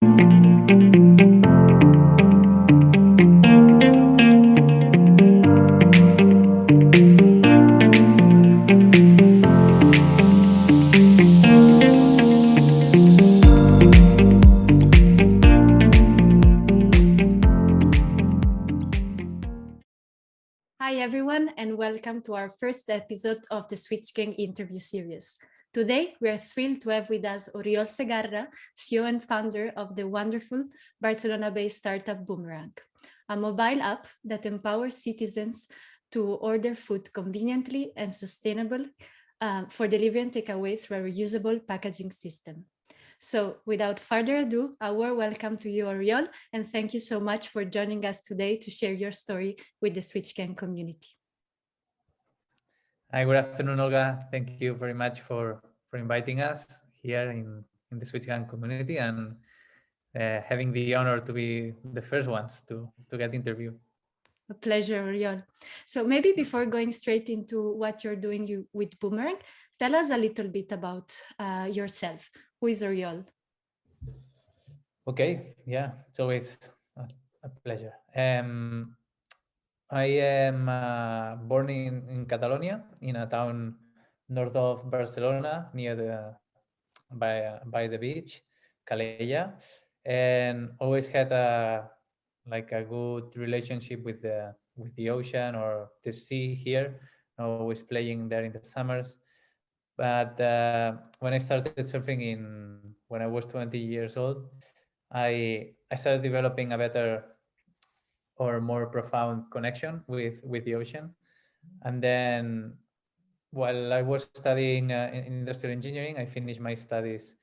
Hi, everyone, and welcome to our first episode of the Switch Gang interview series. Today, we are thrilled to have with us Oriol Segarra, CEO and founder of the wonderful Barcelona-based startup Bûmerang, a mobile app that empowers citizens to order food conveniently and sustainably for delivery and takeaway through a reusable packaging system. So without further ado, a warm welcome to you, Oriol, and thank you so much for joining us today to share your story with the SwitchCan community. Hi, good afternoon, Olga. Thank you very much for inviting us here in the SwitchCan community and having the honor to be the first ones to get interviewed. A pleasure, Oriol. So maybe before going straight into what you're doing with Bûmerang, tell us a little bit about yourself. Who is Oriol? Okay, yeah, it's always a pleasure. I am born in Catalonia, in a town north of Barcelona, near by the beach, Calella, and always had a good relationship with the ocean or the sea here. Always playing there in the summers. But when I started surfing when I was 20 years old, I started developing a better or more profound connection with the ocean. And then while I was studying in industrial engineering, I finished my studies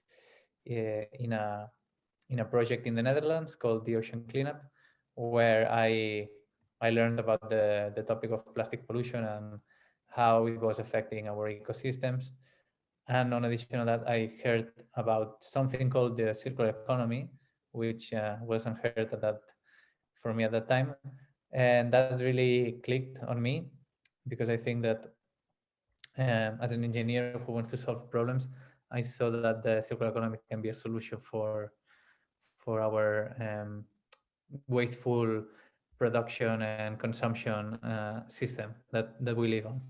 in a project in the Netherlands called the Ocean Cleanup, where I learned about the topic of plastic pollution and how it was affecting our ecosystems. And on addition to that, I heard about something called the circular economy, which was unheard of that for me at that time, and that really clicked on me because I think that as an engineer who wants to solve problems, I saw that the circular economy can be a solution for our wasteful production and consumption system that we live on.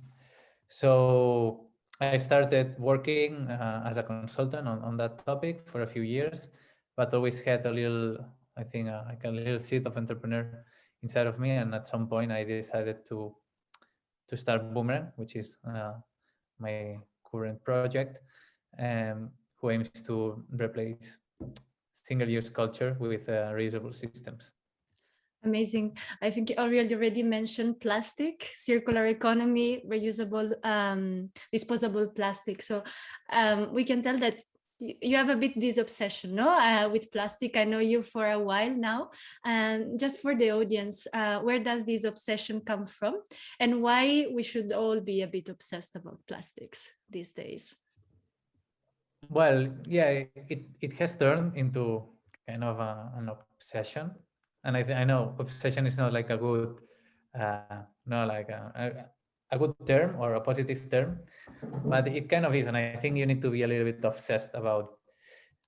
So I started working as a consultant on that topic for a few years, but always had a little, I think, like a little seed of entrepreneur inside of me. And at some point, I decided to start Boomerang, which is my current project, who aims to replace single-use culture with reusable systems. Amazing. I think Oriol already mentioned plastic, circular economy, reusable, disposable plastic. So we can tell that you have a bit this obsession, no, with plastic. I know you for a while now. And just for the audience, where does this obsession come from, and why we should all be a bit obsessed about plastics these days? Well, yeah, it has turned into kind of an obsession, and I know obsession is not like a good, not like a good term or a positive term, but it kind of is, and I think you need to be a little bit obsessed about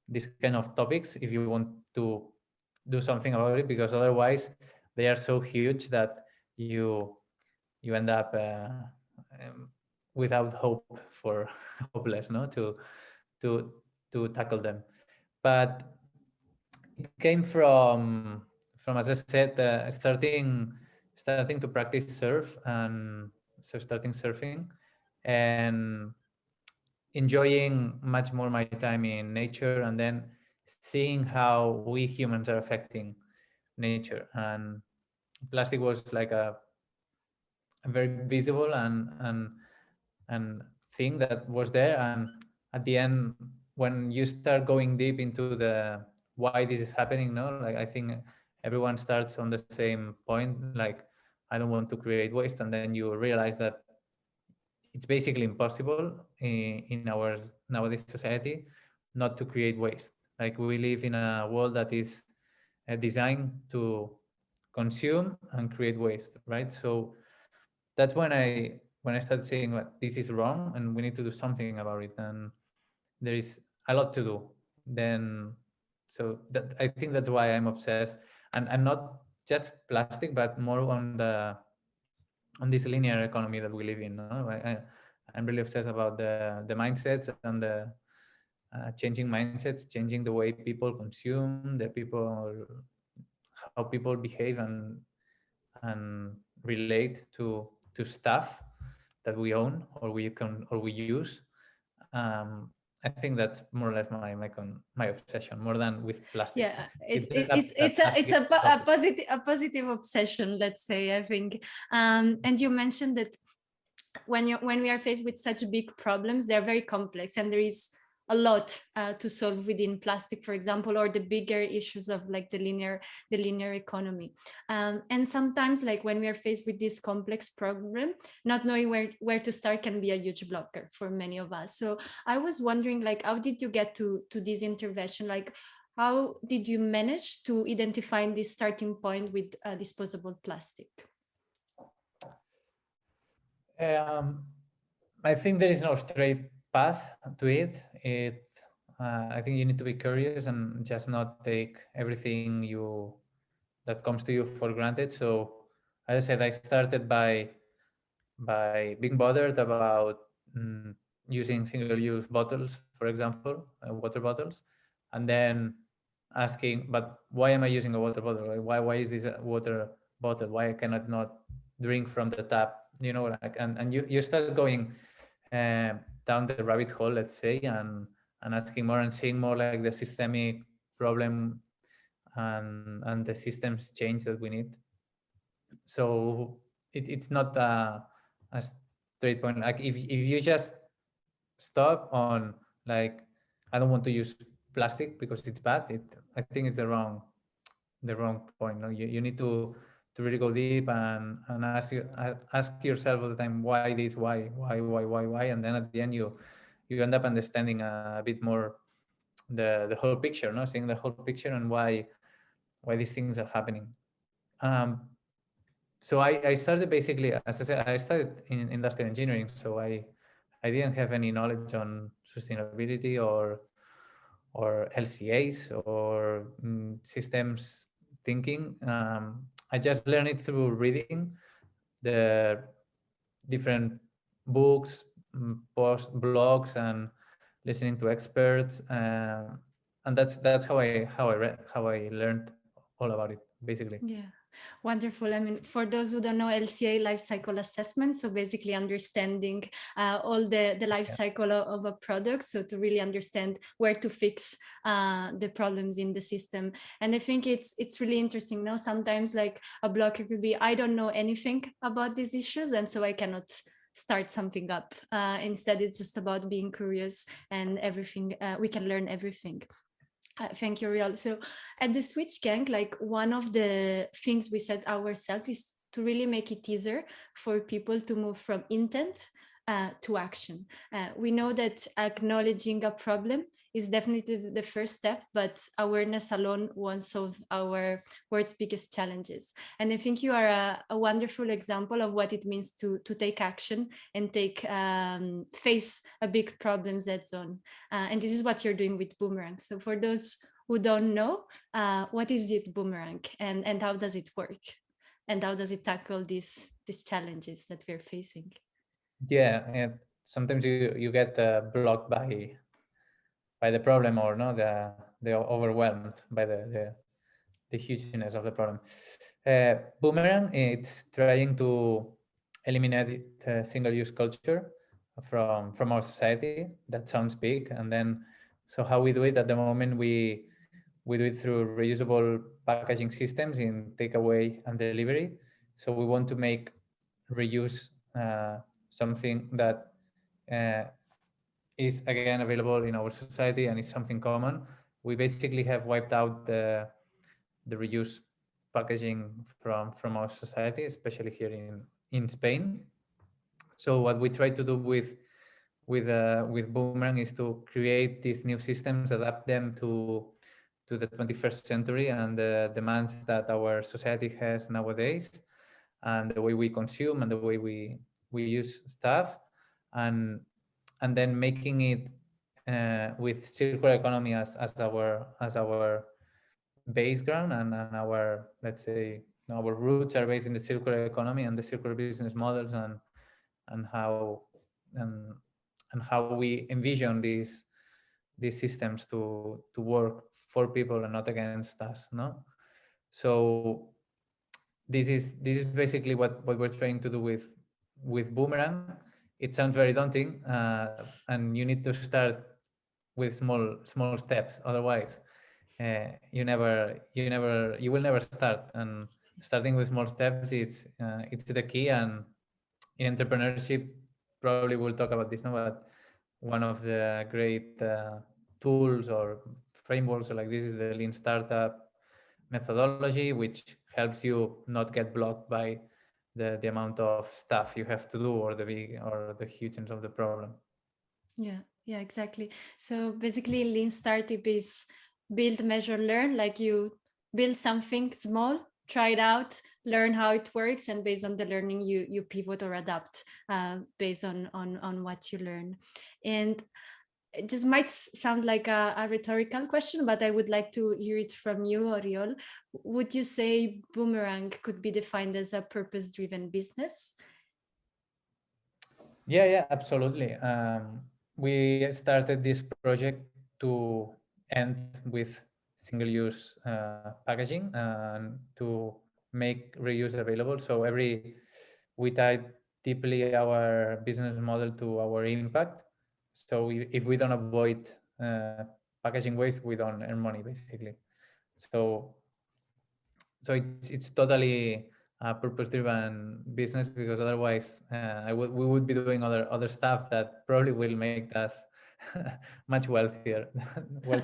these kind of topics if you want to do something about it, because otherwise they are so huge that you end up without hope for hopeless, no, to tackle them. But it came from, as I said, starting to practice surf, and so starting surfing and enjoying much more my time in nature, and then seeing how we humans are affecting nature. And plastic was like a very visible and thing that was there. And at the end, when you start going deep into the why this is happening, no, like I think everyone starts on the same point, like I don't want to create waste, and then you realize that it's basically impossible in our nowadays society not to create waste. Like we live in a world that is designed to consume and create waste, right? So that's when I started saying, well, this is wrong and we need to do something about it. And there is a lot to do. Then So that, I think that's why I'm obsessed, and not just plastic, but more on this linear economy that we live in. No? I'm really obsessed about the mindsets and the changing mindsets, changing the way people consume, the people, how people behave and relate to stuff that we own or we use. I think that's more or less my obsession, more than with plastic. Yeah, It does have that plastic it's a topic. positive obsession, let's say, I think. And you mentioned that when we are faced with such big problems, they're very complex, and there is a lot to solve within plastic, for example, or the bigger issues of like the linear economy. And sometimes, like when we are faced with this complex problem, not knowing where to start can be a huge blocker for many of us. So I was wondering, like, how did you get to this intervention? Like, how did you manage to identify this starting point with disposable plastic? Um, I think there is no straight path to it. I think you need to be curious and just not take everything that comes to you for granted. So, as I said, I started by being bothered about using single-use bottles, for example, water bottles, and then asking, but why am I using a water bottle? Why is this a water bottle? Why I cannot not drink from the tap? You know, like, and you start going down the rabbit hole, let's say, and asking more and seeing more like the systemic problem and the systems change that we need. So it's not a straight point. Like if you just stop on like I don't want to use plastic because it's bad, I think it's the wrong point. No, you need to really go deep and ask yourself all the time why this, why, and then at the end you end up understanding a bit more the whole picture, no, seeing the whole picture and why these things are happening. Um, so I started basically, as I said, I started in industrial engineering, so I didn't have any knowledge on sustainability or LCAs or systems thinking. I just learned it through reading the different books, post blogs, and listening to experts, and that's how I learned all about it, basically. Yeah, wonderful. I mean, for those who don't know, LCA, life cycle assessment, so basically understanding all the life Yeah. cycle of a product, so to really understand where to fix the problems in the system. And I think it's really interesting. Now, sometimes like a blocker could be, I don't know anything about these issues, and so I cannot start something up. Instead, it's just about being curious and everything. We can learn everything. Thank you, Oriol. So at the Switch Gang, like one of the things we set ourselves is to really make it easier for people to move from intent to action. We know that acknowledging a problem is definitely the first step, but awareness alone won't solve our world's biggest challenges. And I think you are a wonderful example of what it means to take action and face a big problem head on. And this is what you're doing with Bûmerang. So for those who don't know, what is it Bûmerang and how does it work? And how does it tackle these challenges that we're facing? Yeah, and sometimes you get blocked by the problem, or no, the overwhelmed by the hugeness of the problem. Boomerang, it's trying to eliminate single-use culture from our society. That sounds big, and then so how we do it at the moment, we do it through reusable packaging systems in takeaway and delivery. So we want to make reuse something that uh, is again available in our society and is something common. We basically have wiped out the reuse packaging from our society, especially here in Spain. So what we try to do with Boomerang is to create these new systems, adapt them to the 21st century and the demands that our society has nowadays, and the way we consume and the way we use stuff, and and then making it with circular economy as our base ground, and our, let's say, our roots are based in the circular economy and the circular business models, and how and and how we envision these systems to work for people and not against us, no? So this is basically what we're trying to do with Boomerang. It sounds very daunting, and you need to start with small steps. Otherwise, you will never start. And starting with small steps, it's the key. And in entrepreneurship, probably we'll talk about this now, but one of the great tools or frameworks like this is the lean startup methodology, which helps you not get blocked by the amount of stuff you have to do, or the hugeness of the problem. Yeah, exactly. So basically, lean startup is build, measure, learn. Like you build something small, try it out, learn how it works, and based on the learning, you pivot or adapt based on what you learn. And it just might sound like a rhetorical question, but I would like to hear it from you, Oriol. Would you say Boomerang could be defined as a purpose-driven business? Yeah, absolutely. We started this project to end with single-use packaging and to make reuse available. So we tied deeply our business model to our impact. So if we don't avoid packaging waste, we don't earn money, basically. So it's totally a purpose-driven business, because otherwise we would be doing other stuff that probably will make us much wealthy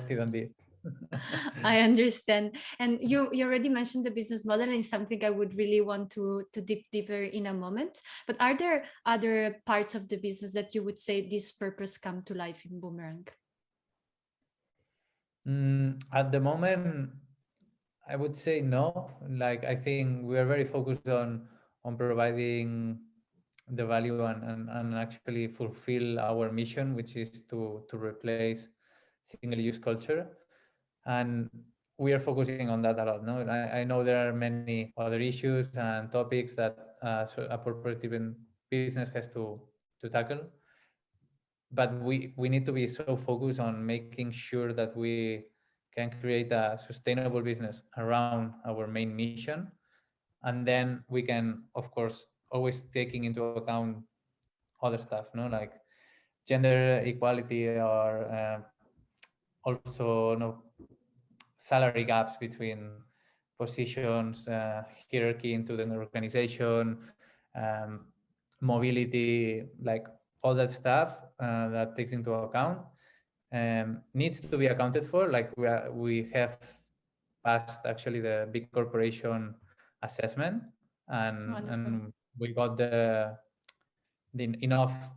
than this. I understand. And you already mentioned the business model, and it's something I would really want to dig deeper in a moment. But are there other parts of the business that you would say this purpose come to life in Boomerang? At the moment, I would say no. Like, I think we are very focused on providing the value, and actually fulfill our mission, which is to replace single-use culture. And we are focusing on that a lot. No, I know there are many other issues and topics that a purpose-driven business has to tackle, but we need to be so focused on making sure that we can create a sustainable business around our main mission. And then we can, of course, always taking into account other stuff, no, like gender equality, or also, no, salary gaps between positions, hierarchy into the organization, um, mobility, like all that stuff that takes into account, needs to be accounted for. Like we have passed actually the big corporation assessment, Wonderful. and we got enough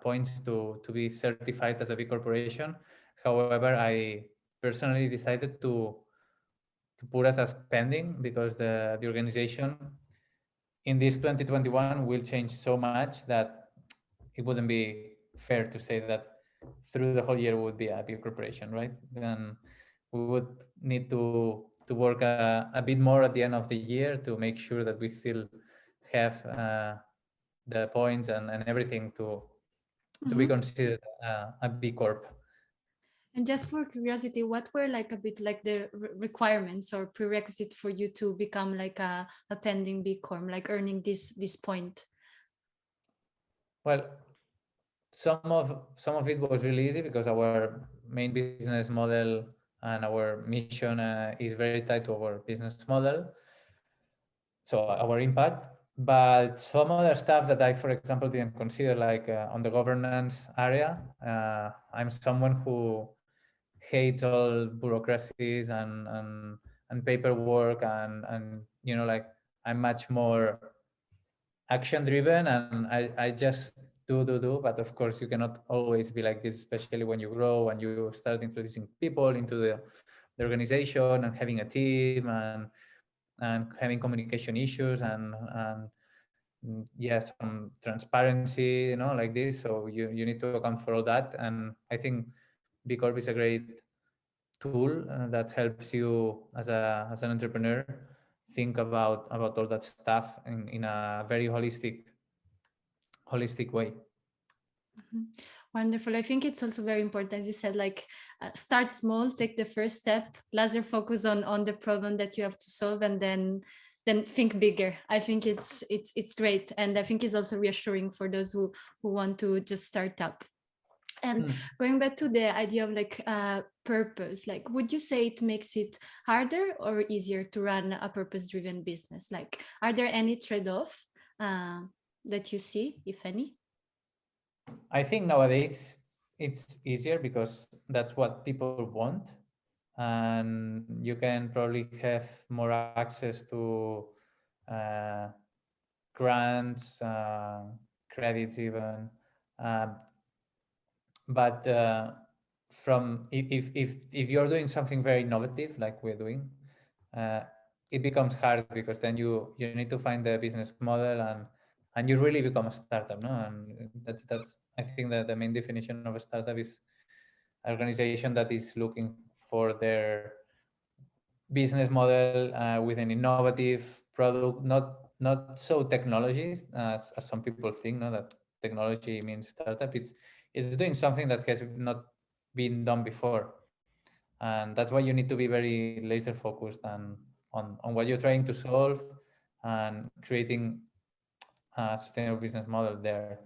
points to be certified as a big corporation. However, I personally decided to put us as pending, because the organization in this 2021 will change so much that it wouldn't be fair to say that through the whole year would be a big corporation, right? Then we would need to work a bit more at the end of the year to make sure that we still have the points and everything to be considered a B Corp. And just for curiosity, what were like a bit like the requirements or prerequisite for you to become like a pending B Corp, like earning this point? Well, some of it was really easy, because our main business model and our mission is very tied to our business model, so our impact. But some other stuff that I, for example, didn't consider, like on the governance area, I'm someone who hates all bureaucracies and paperwork, and like, I'm much more action driven, and I just do. But of course, you cannot always be like this, especially when you grow and you start introducing people into the organization, and having a team, and having communication issues, and some transparency, like this. So you need to account for all that. And I think B Corp is a great tool that helps you as an entrepreneur think about all that stuff in a very holistic way. Wonderful. I think it's also very important, as you said, like start small, take the first step, laser focus on the problem that you have to solve, and then think bigger. I think it's great, and I think it's also reassuring for those who want to just start up. And going back to the idea of like purpose, like would you say it makes it harder or easier to run a purpose-driven business? Like, are there any trade-off that you see, if any? I think nowadays it's easier because that's what people want, and you can probably have more access to uh, grants, credits even. Um, but from if you're doing something very innovative like we're doing, uh, it becomes hard because then you need to find the business model, and you really become a startup, no? And that's I think that the main definition of a startup is an organization that is looking for their business model with an innovative product, not so technology as some people think, no, that technology means startup. It's doing something that has not been done before, and that's why you need to be very laser focused on what you're trying to solve and creating a sustainable business model there.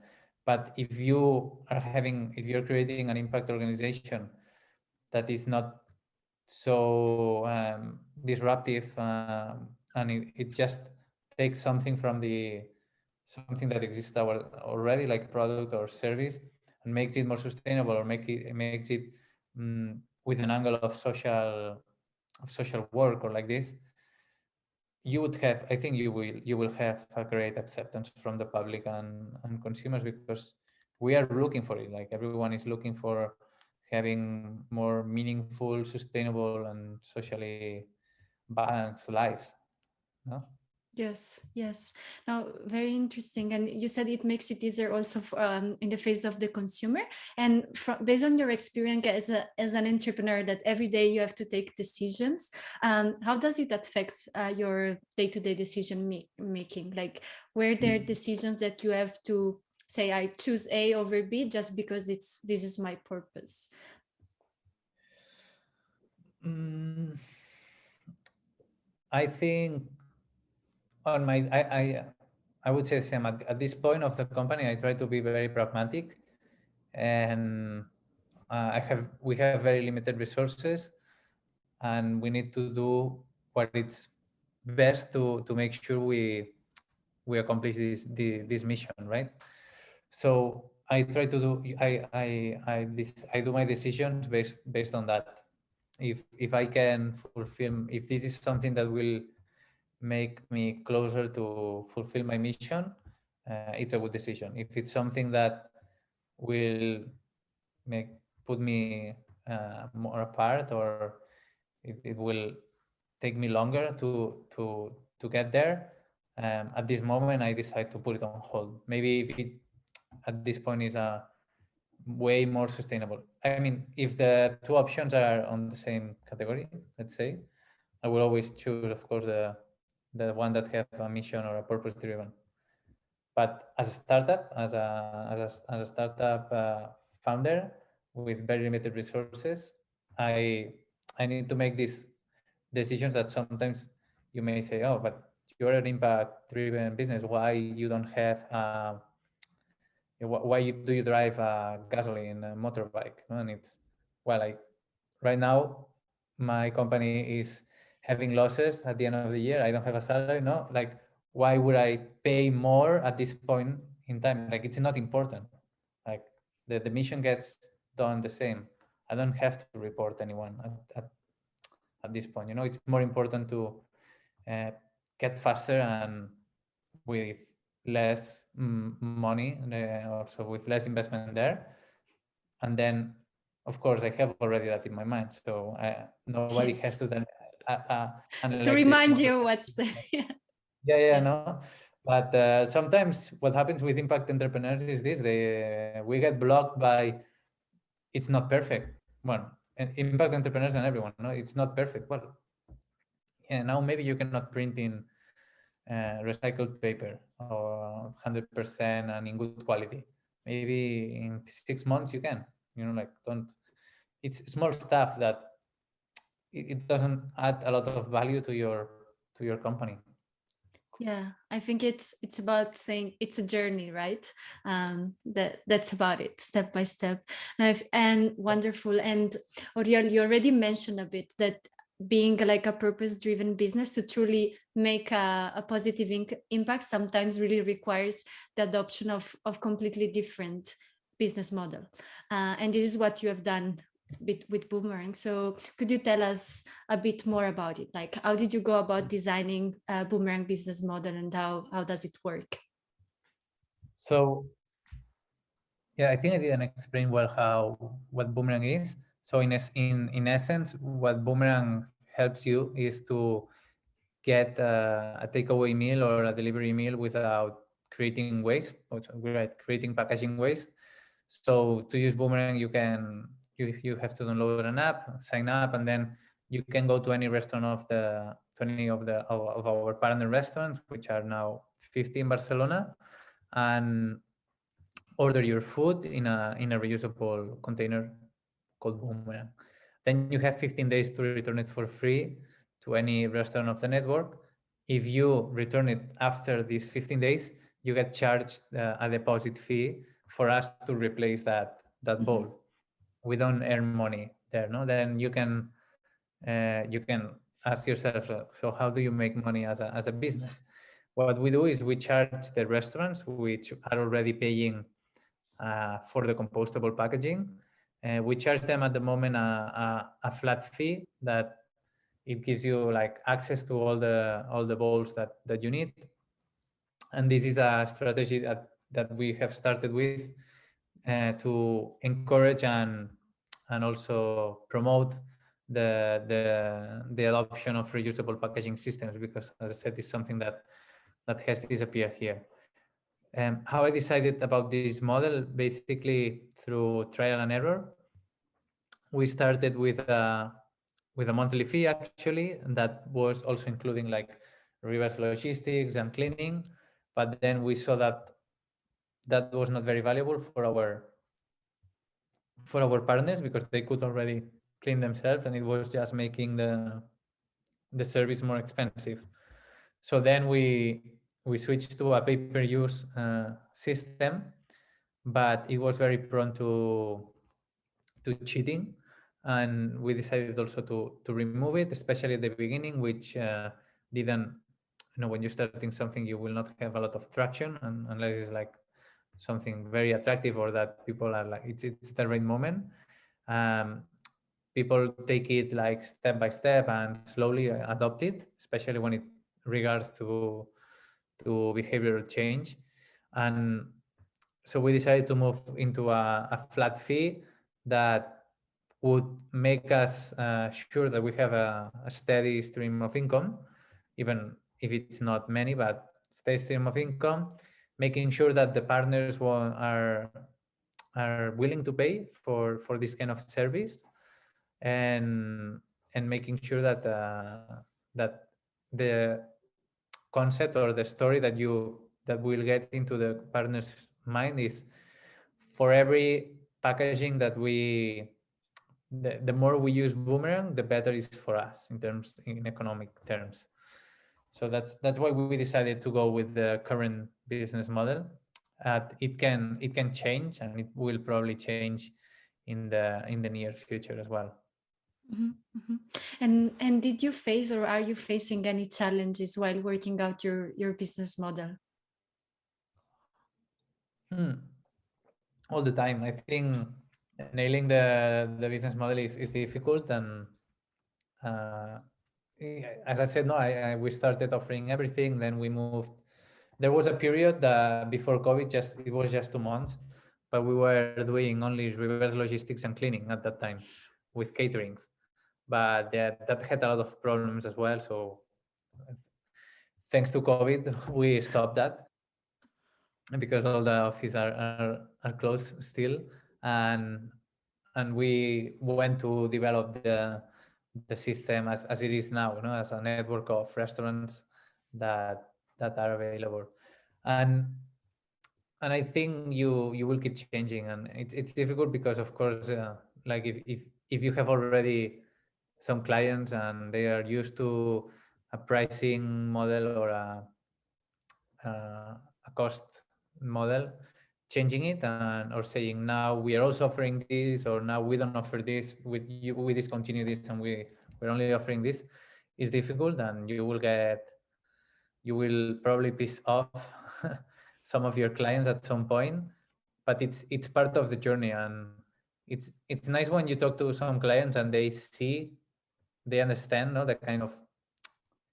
But if you're creating an impact organization that is not so disruptive, and it just takes something from the something that exists already, like a product or service, and makes it more sustainable, or makes it with an angle of social work or like this. You would have, I think you will have a great acceptance from the public and consumers, because we are looking for it. Like everyone is looking for having more meaningful, sustainable, and socially balanced lives. No? Yes, yes. Now, very interesting. And you said it makes it easier also in the face of the consumer. And based on your experience as an entrepreneur, that every day you have to take decisions, how does it affect your day-to-day decision making? Like, were there decisions that you have to say, I choose A over B just because this is my purpose? I think on my I would say the same. At this point of the company, I try to be very pragmatic, and we have very limited resources, and we need to do what it's best to make sure we accomplish this mission, right? So I try to do I do my decisions based on that. If I can fulfill, if this is something that will make me closer to fulfill my mission, it's a good decision. If it's something that will make put me more apart, or if it will take me longer to get there, at this moment I decide to put it on hold. Maybe if it at this point is a way more sustainable. I mean, if the two options are on the same category, let's say, I will always choose, of course, the one that have a mission or a purpose driven. But as a startup, as a startup founder with very limited resources, I I need to make these decisions that sometimes you may say, oh, but you're an impact driven business. Why you don't have why do you drive a gasoline motorbike? No? And it's, well, like right now my company is having losses at the end of the year. I don't have a salary. No, like, why would I pay more at this point in time? Like, it's not important. Like, the mission gets done the same. I don't have to report anyone at this point. It's more important to uh, get faster and with less money, also with less investment there. And then, of course, I have already that in my mind. So nobody has Yes. to then an To electric remind motor. you what's the Yeah, yeah. no. But sometimes what happens with impact entrepreneurs is this: we get blocked by it's not perfect. Well, impact entrepreneurs and everyone, no, it's not perfect. Well, yeah, now maybe you cannot print in recycled paper or 100% and in good quality. Maybe in 6 months you can. Like don't. It's small stuff that it doesn't add a lot of value to your company. Yeah, I think it's about saying it's a journey, right? That's about it, step by step. And wonderful. And Oriol, you already mentioned a bit that being like a purpose-driven business to truly make a positive impact sometimes really requires the adoption of completely different business model. And this is what you have done with Boomerang. So could you tell us a bit more about it? Like, how did you go about designing a Boomerang business model, and how does it work? So yeah, I think I didn't explain well what Boomerang is. So in essence, what Boomerang helps you is to get a takeaway meal or a delivery meal without creating waste, right? Creating packaging waste. So to use Boomerang, you have to download an app, sign up, and then you can go to any restaurant to any of our partner restaurants, which are now 50 in Barcelona, and order your food in a reusable container called Boomerang. Then you have 15 days to return it for free to any restaurant of the network. If you return it after these 15 days, you get charged a deposit fee for us to replace that bowl. We don't earn money there, no? Then you can ask yourself, so how do you make money as a business? What we do is we charge the restaurants, which are already paying for the compostable packaging. We charge them at the moment a flat fee that it gives you like access to all the bowls that you need. And this is a strategy that we have started with to encourage and also promote the adoption of reusable packaging systems, because as I said, it's something that has disappeared here. How I decided about this model, basically through trial and error. We started with a monthly fee, actually, and that was also including like reverse logistics and cleaning. But then we saw that was not very valuable for our partners, because they could already clean themselves, and it was just making the service more expensive. So then we switched to a pay-per-use system, but it was very prone to cheating, and we decided also to remove it, especially at the beginning, which didn't. When you're starting something, you will not have a lot of traction, unless it's like something very attractive or that people are like it's the right moment. Um, People take it like step by step and slowly adopt it, especially when it regards to behavioral change. And so we decided to move into a flat fee that would make us sure that we have a steady stream of income, even if it's not many, but steady stream of income, making sure that the partners are willing to pay for this kind of service, and making sure that the concept or the story that will get into the partner's mind is, for every packaging the more we use Boomerang, the better it is for us in economic terms. So that's why we decided to go with the current business model. It can change, and it will probably change in the near future as well. And did you face, or are you facing any challenges while working out your business model? All the time. I think nailing the business model is difficult, and uh, as I said, no, we started offering everything. Then we moved. There was a period before COVID, it was just 2 months, but we were doing only reverse logistics and cleaning at that time with caterings. But that had a lot of problems as well. So thanks to COVID, we stopped that because all the offices are closed still, and we went to develop the system as it is now, as a network of restaurants that are available, and I think you will keep changing, and it's difficult because of course, like if you have already some clients and they are used to a pricing model or a cost model, changing it and or saying now we are also offering this, or now we don't offer this, we discontinue this and we're only offering this, is difficult, and you will probably piss off some of your clients at some point, but it's part of the journey, and it's nice when you talk to some clients and they understand, no, the kind of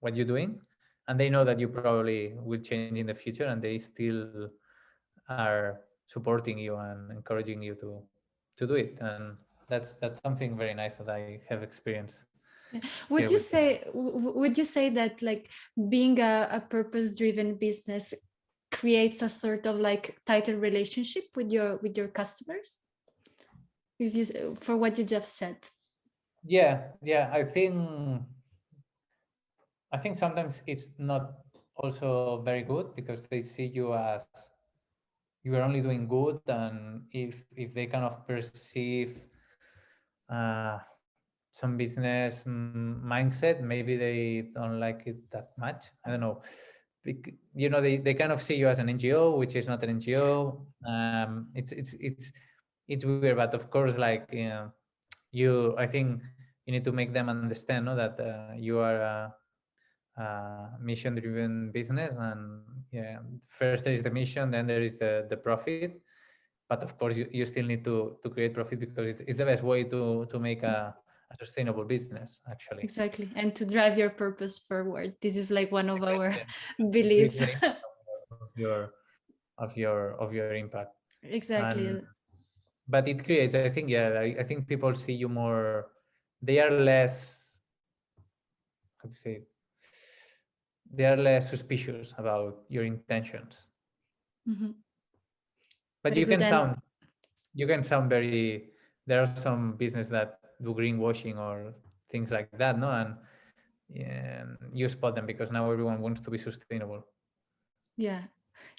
what you're doing, and they know that you probably will change in the future, and they still are supporting you and encouraging you to do it, and that's something very nice that I have experienced Yeah. here with them. Would you say that like being a purpose-driven business creates a sort of like tighter relationship with your customers? Because for what you just said. Yeah, I think sometimes it's not also very good because they see you as you are only doing good, and if they kind of perceive uh, some business mindset, maybe they don't like it that much. I don't know. They kind of see you as an NGO, which is not an NGO. It's weird, but of course, like, I think you need to make them understand, no, that you are a mission-driven business, and yeah, first there is the mission, then there is the profit, but of course you still need to create profit because it's the best way to make a sustainable business, actually. Exactly. And to drive your purpose forward. This is like one of our Exactly. belief. Increase the impact of your impact, and Exactly. but it creates, I think, yeah, I think people see you more, they are less, how to say it, they are less suspicious about your intentions. Mhm. But Very good. And you can sound very, there are some business that do greenwashing or things like that, no, and you spot them because now everyone wants to be sustainable. yeah,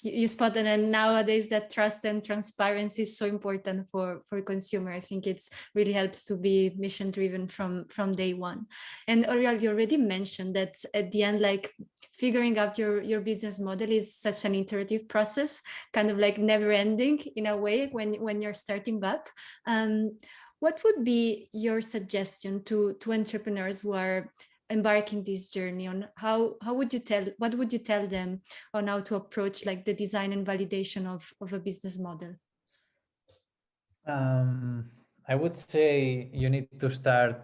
you spot it. And nowadays that trust and transparency is so important for consumer. I think it's really helps to be mission driven from day one. And Oriol, you already mentioned that at the end, like figuring out your business model is such an iterative process, kind of like never ending in a way when you're starting up. What would be your suggestion to entrepreneurs who are embarking this journey on how would you tell what would you tell them on how to approach like the design and validation of a business model? I would say you need to start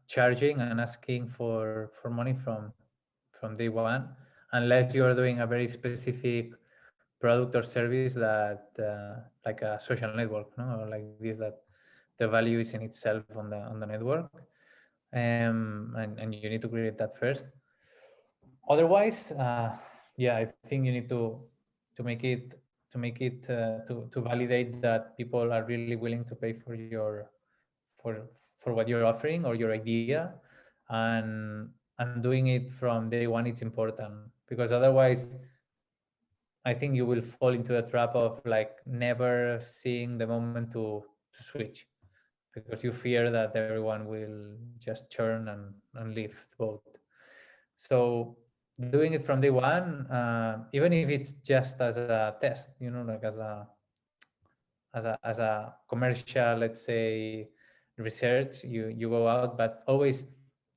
charging and asking for money from day one, unless you are doing a very specific product or service that like a social network, no, or like this, that the value is in itself on the network, and you need to create that first. Otherwise, yeah, I think you need to validate that people are really willing to pay for what you're offering or your idea, and doing it from day one, it's important, because otherwise I think you will fall into the trap of like never seeing the moment to switch, because you fear that everyone will just churn and leave the boat. So doing it from day one, even if it's just as a test, like as a commercial, let's say, research, you go out, but always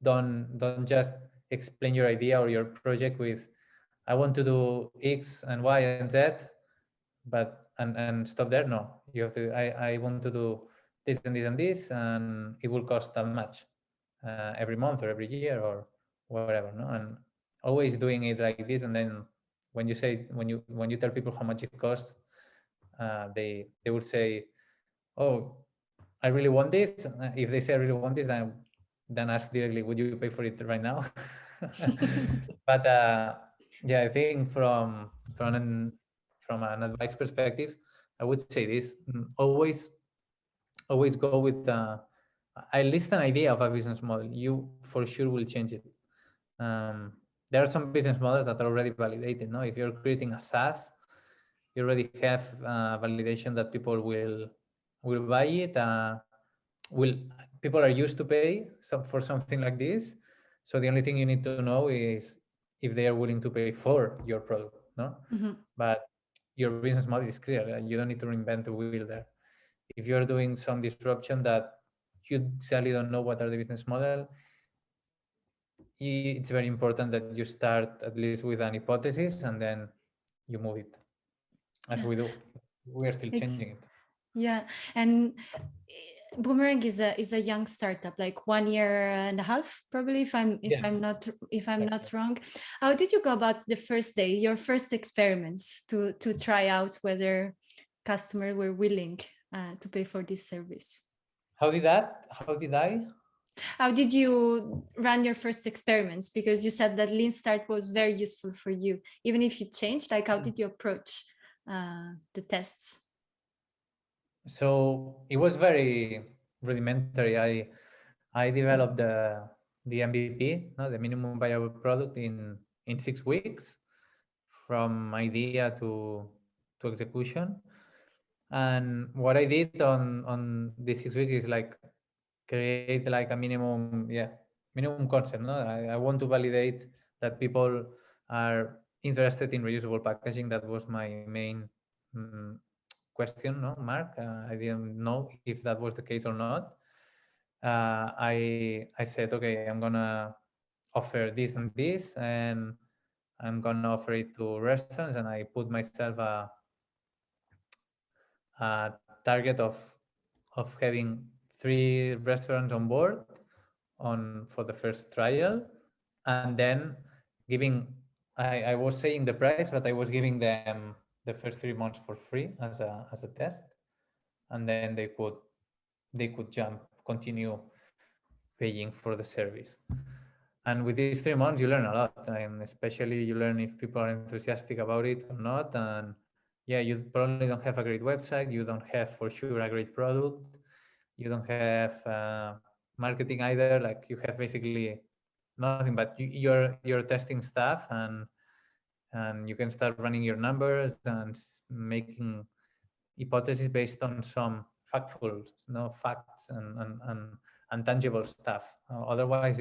don't just explain your idea or your project with, I want to do X and Y and Z, but and stop there. No, you have to, I want to do this and this and this, and it will cost that much every month or every year or whatever, no, and always doing it like this. And then when you tell people how much it costs, they will say, oh, I really want this. If they say I really want this, then ask directly, would you pay for it right now? But yeah, I think from an advice perspective, I would say this: always go with at least an idea of a business model. You for sure will change it. Um, there are some business models that are already validated. No, if you're creating a SaaS, you already have validation that people will buy it. Will People are used to pay for something like this, so the only thing you need to know is if they are willing to pay for your product. No, but your business model is clear. You don't need to reinvent the wheel there. If you're doing some disruption that you sadly don't know what are the business model, it's very important that you start at least with an hypothesis and then you move it, as Yeah. we do. We are still It's changing it. yeah, and Boomerang is a young startup, like 1 year and a half, probably, Yeah, if I'm exactly. not wrong. How did you go about the first day, your first experiments to try out whether customers were willing to pay for this service? How did I? How did you run your first experiments? Because you said that Lean Start was very useful for you, even if you changed. Like, how did you approach the tests? So it was very rudimentary. I developed the MVP, no, the minimum viable product in 6 weeks from idea to execution. And what I did on these 6 weeks is like create like a minimum concept. No, I want to validate that people are interested in reusable packaging. That was my main um, question. No, Mark, I didn't know if that was the case or not. I said, okay, I'm gonna offer this and this, and I'm gonna offer it to restaurants, and I put myself a target of having 3 restaurants on board on for the first trial, and then giving I was saying the price, but I was giving them the first 3 months for free as a test, and then they could continue paying for the service. And with these 3 months, you learn a lot, and especially you learn if people are enthusiastic about it or not. And yeah, you probably don't have a great website, you don't have for sure a great product, you don't have marketing either. Like you have basically nothing, but you're testing stuff, and you can start running your numbers and making hypotheses based on some factful, no facts and tangible stuff. Otherwise,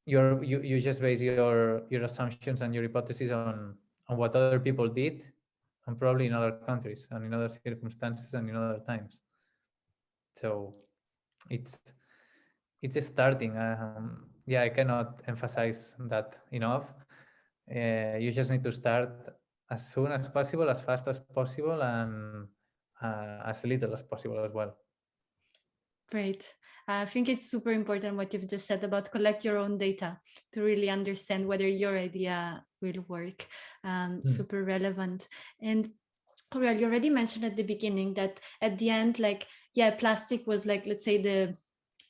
you just base your assumptions and your hypotheses on what other people did, and probably in other countries and in other circumstances and in other times. So it's it's starting. Yeah, I cannot emphasize that enough. You just need to start as soon as possible, as fast as possible, and as little as possible as well. Great. I think it's super important what you've just said about collect your own data to really understand whether your idea will work. Super relevant. And Oriol, you already mentioned at the beginning that at the end, like, yeah, plastic was like, let's say, the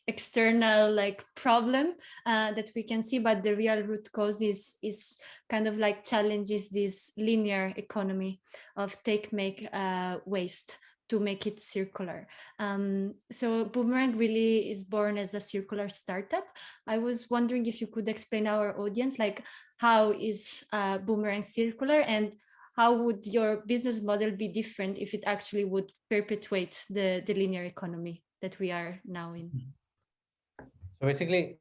external like problem that we can see, but the real root cause is kind of like challenges this linear economy of take make waste to make it circular. So Boomerang really is born as a circular startup. I was wondering if you could explain our audience, like, how is Boomerang circular, and how would your business model be different if it actually would perpetuate the linear economy that we are now in? So basically,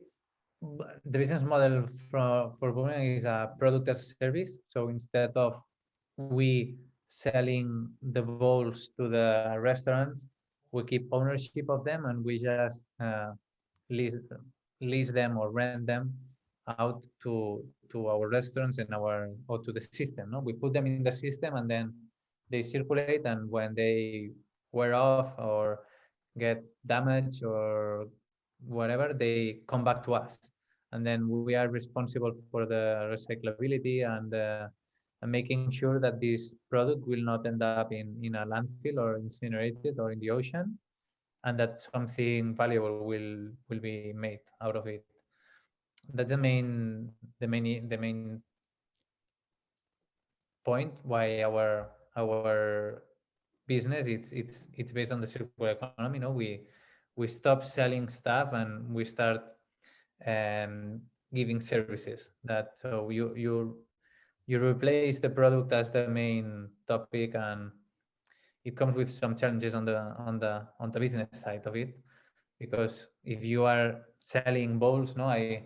the business model for Boomerang is a product as a service. So instead of we selling the bowls to the restaurants, we keep ownership of them, and we just lease lease them or rent them out to our restaurants and our or to the system. No, we put them in the system, and then they circulate, and when they wear off or get damaged or whatever, they come back to us, and then we are responsible for the recyclability and making sure that this product will not end up in a landfill or incinerated or in the ocean, and that something valuable will be made out of it. that's the main point why our business it's based on the circular economy. No, we stop selling stuff and we start um, giving services. That so you replace the product as the main topic, and it comes with some challenges on the business side of it, because if you are selling bowls, no, I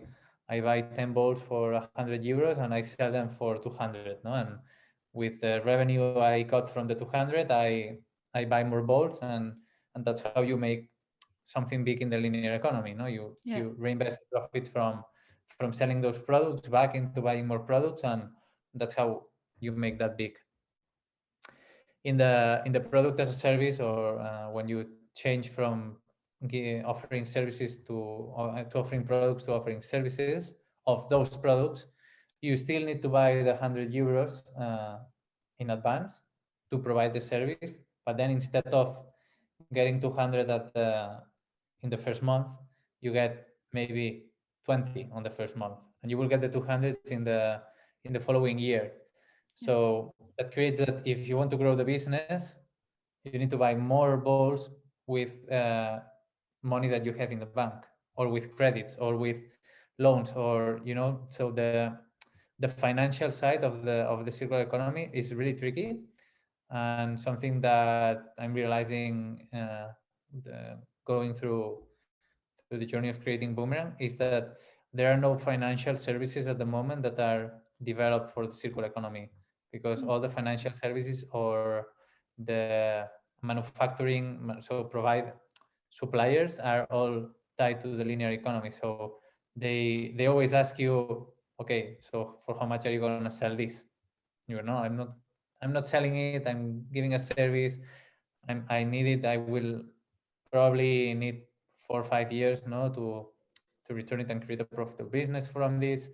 buy 10 bowls for 100 euros and I sell them for 200, no, and with the revenue I got from the 200, I buy more bowls, and that's how you make something big in the linear economy. No, Yeah. you reinvest profits from selling those products back into buying more products, and that's how you make that big. In the product as a service, or when you change from offering services to offering products to offering services of those products, you still need to buy the 100 euros in advance to provide the service. But then instead of getting 200 in the first month, you get maybe 20 on the first month, and you will get the 200 in the following year. Yeah. So that creates that if you want to grow the business, you need to buy more balls with money that you have in the bank, or with credits, or with loans, or so the financial side of the circular economy is really tricky, and something that I'm realizing going through the journey of creating Boomerang is that there are no financial services at the moment that are developed for the circular economy, because Mm. all the financial services or the manufacturing, so provide suppliers, are all tied to the linear economy. So they always ask you, okay, so for how much are you going to sell this? I'm not selling it. I'm giving a service. I need it. I will probably need 4 or 5 years, to return it and create a profitable business from this.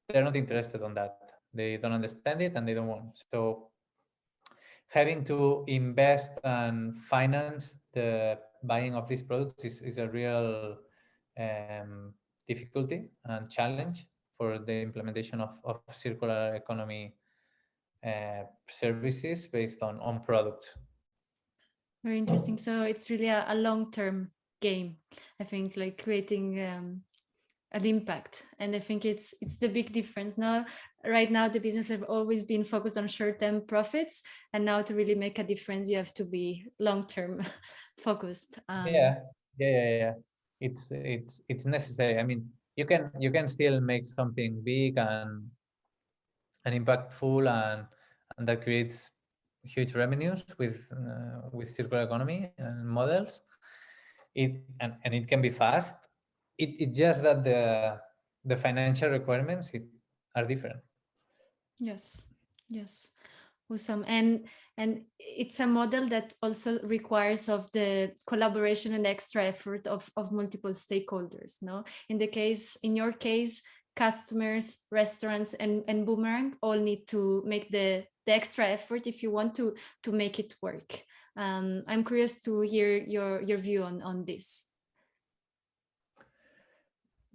They're not interested on that. They don't understand it and they don't want. So having to invest and finance the buying of these products is a real um, difficulty and challenge for the implementation of circular economy services based on products. Very interesting. So it's really a long-term game, I think, like creating an impact. And I think it's the big difference. Now, right now, the business have always been focused on short-term profits, and now to really make a difference, you have to be long-term focused. Yeah, yeah. It's necessary. I mean, you can still make something big and impactful, and that creates huge revenues with circular economy and models. And it can be fast. It's just that the financial requirements are different. Yes, yes. Awesome. And it's a model that also requires of the collaboration and extra effort of multiple stakeholders. No, in your case, customers, restaurants, and Boomerang all need to make the extra effort if you want to make it work. I'm curious to hear your view on this.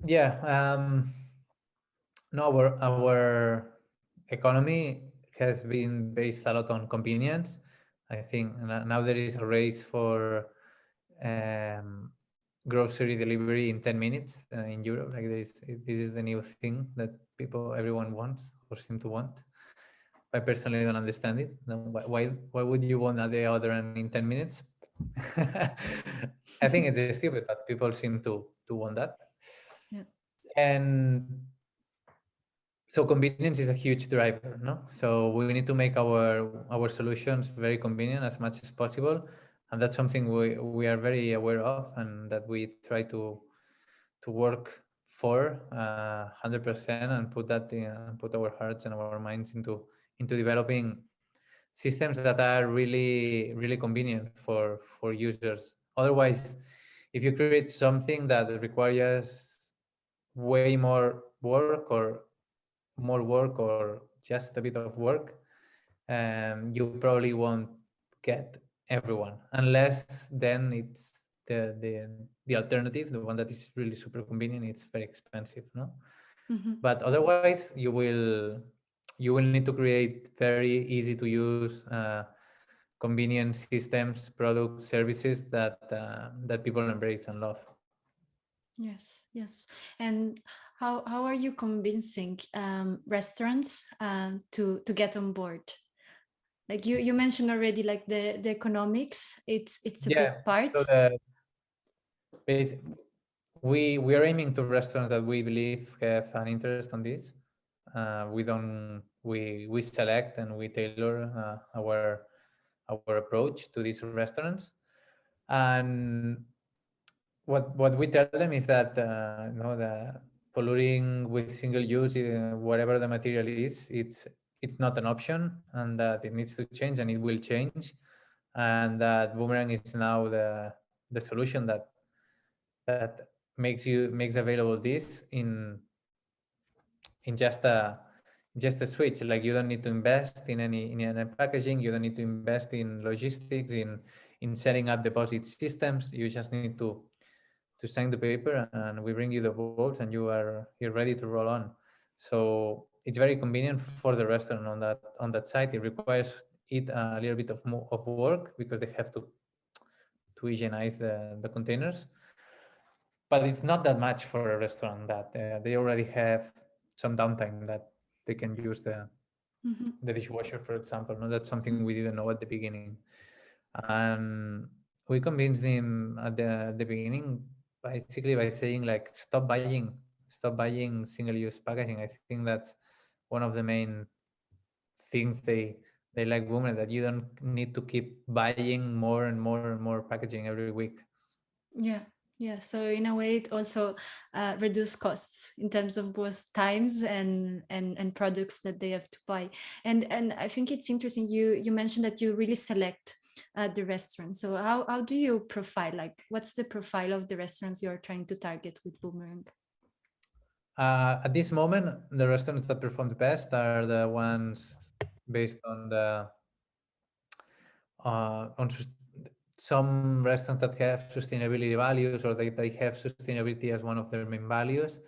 Yeah. No, our economy has been based a lot on convenience. I think now there is a race for um, grocery delivery in 10 minutes in Europe. Like this is the new thing that everyone wants or seem to want. I personally don't understand it. No, why would you want the other one in 10 minutes? I think it's stupid, but people seem to want that. Yeah. And so convenience is a huge driver, no? So we need to make our solutions very convenient as much as possible, and that's something we are very aware of, and that we try to work for 100%, and put our hearts and our minds into developing systems that are really really convenient for users. Otherwise, if you create something that requires way more work, or just a bit of work, you probably won't get everyone, unless then it's the alternative, the one that is really super convenient. It's very expensive, no? But otherwise, you will need to create very easy to use, convenient systems, products, services that people embrace and love. Yes, yes. And how are you convincing restaurants to get on board? Like you mentioned already, like the economics, it's a big Yeah. So part. we are aiming to restaurants that we believe have an interest on this. We select and we tailor our approach to these restaurants, and what we tell them is that the polluting with single use, whatever the material is, it's not an option, and that it needs to change and it will change, and that Boomerang is now the solution that makes available this in just a switch. Like, you don't need to invest in any packaging, you don't need to invest in logistics, in setting up deposit systems. You just need to sign the paper, and we bring you the balls, and you're ready to roll on. So it's very convenient for the restaurant on that side. It requires it a little bit of work, because they have to hygienize the containers, but it's not that much for a restaurant that they already have some downtime that they can use the dishwasher, for example. No, that's something we didn't know at the beginning, and we convinced him at the beginning, basically by saying, like, stop buying single-use packaging. I think that's one of the main things they like Boomerang, that you don't need to keep buying more and more and more packaging every week. Yeah, yeah. So in a way, it also reduce costs in terms of both times and products that they have to buy. And I think it's interesting. You mentioned that you really select the restaurant. So how do you profile? Like, what's the profile of the restaurants you're trying to target with Boomerang? At this moment, the restaurants that perform the best are the ones based on on some restaurants that have sustainability values, or they have sustainability as one of their main values.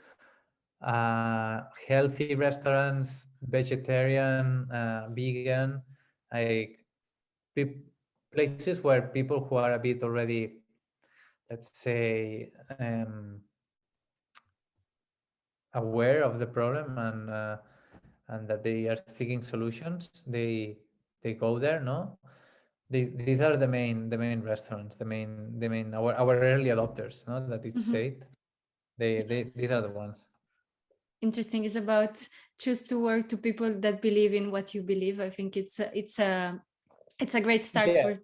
Healthy restaurants, vegetarian, vegan, like places where people who are a bit already, let's say, aware of the problem, and that they are seeking solutions, they go there. No, these are the main restaurants, the main our early adopters. No, that it's said. Yes. These are the ones. Interesting is about choose to work to people that believe in what you believe. I think it's a great start Yeah. for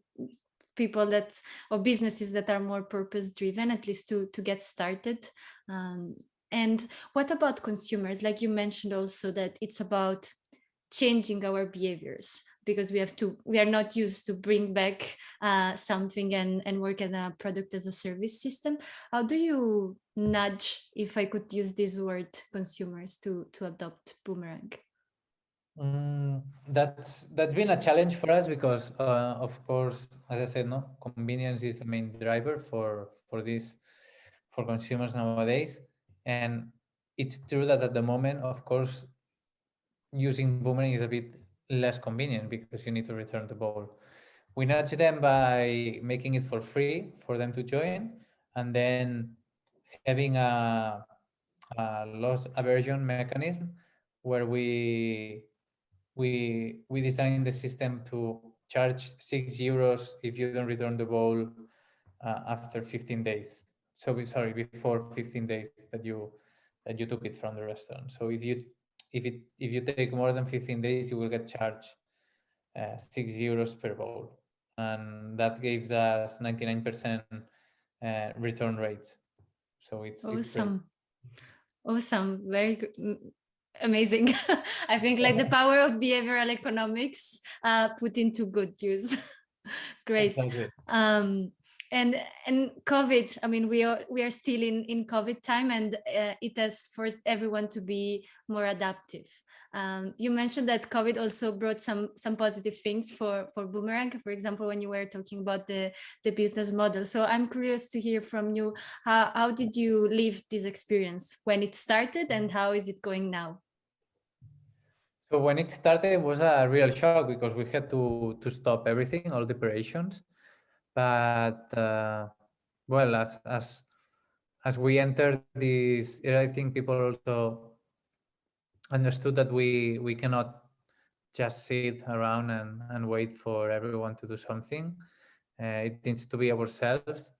people that or businesses that are more purpose driven, at least to get started. um, and what about consumers? Like you mentioned also that it's about changing our behaviors, because we are not used to bring back something and work at a product as a service system. How do you nudge, if I could use this word, consumers to adopt Boomerang? That's been a challenge for us, because, of course, as I said, no, convenience is the main driver for this, for consumers nowadays. And it's true that at the moment, of course, using Boomerang is a bit less convenient, because you need to return the ball. We nudge them by making it for free for them to join, and then having a loss aversion mechanism, where we design the system to charge €6 if you don't return the ball after 15 days. So sorry, before 15 days that you took it from the restaurant. So if you take more than 15 days, you will get charged €6 per bowl, and that gives us 99% return rates. So it's great. Awesome, very good. Amazing. I think like the power of behavioral economics put into good use. Great. Exactly. um and COVID, I mean, we are still in COVID time, and it has forced everyone to be more adaptive. You mentioned that COVID also brought some positive things for Bûmerang, for example, when you were talking about the business model. So I'm curious to hear from you, how did you live this experience when it started, and how is it going now? So when it started, it was a real shock because we had to stop everything, all the operations. But well, as we entered this era, I think people also understood that we cannot just sit around and wait for everyone to do something. It needs to be ourselves.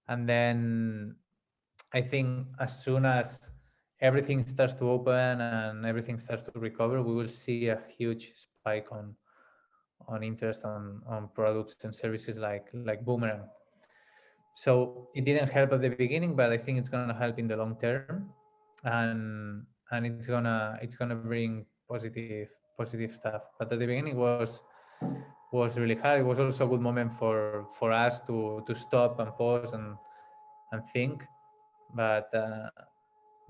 And then I think as soon as everything starts to open and everything starts to recover, we will see a huge spike on interest on products and services like Boomerang. So it didn't help at the beginning, but I think it's gonna help in the long term, and it's gonna bring positive stuff. But at the beginning was really hard. It was also a good moment for us to stop and pause and think. But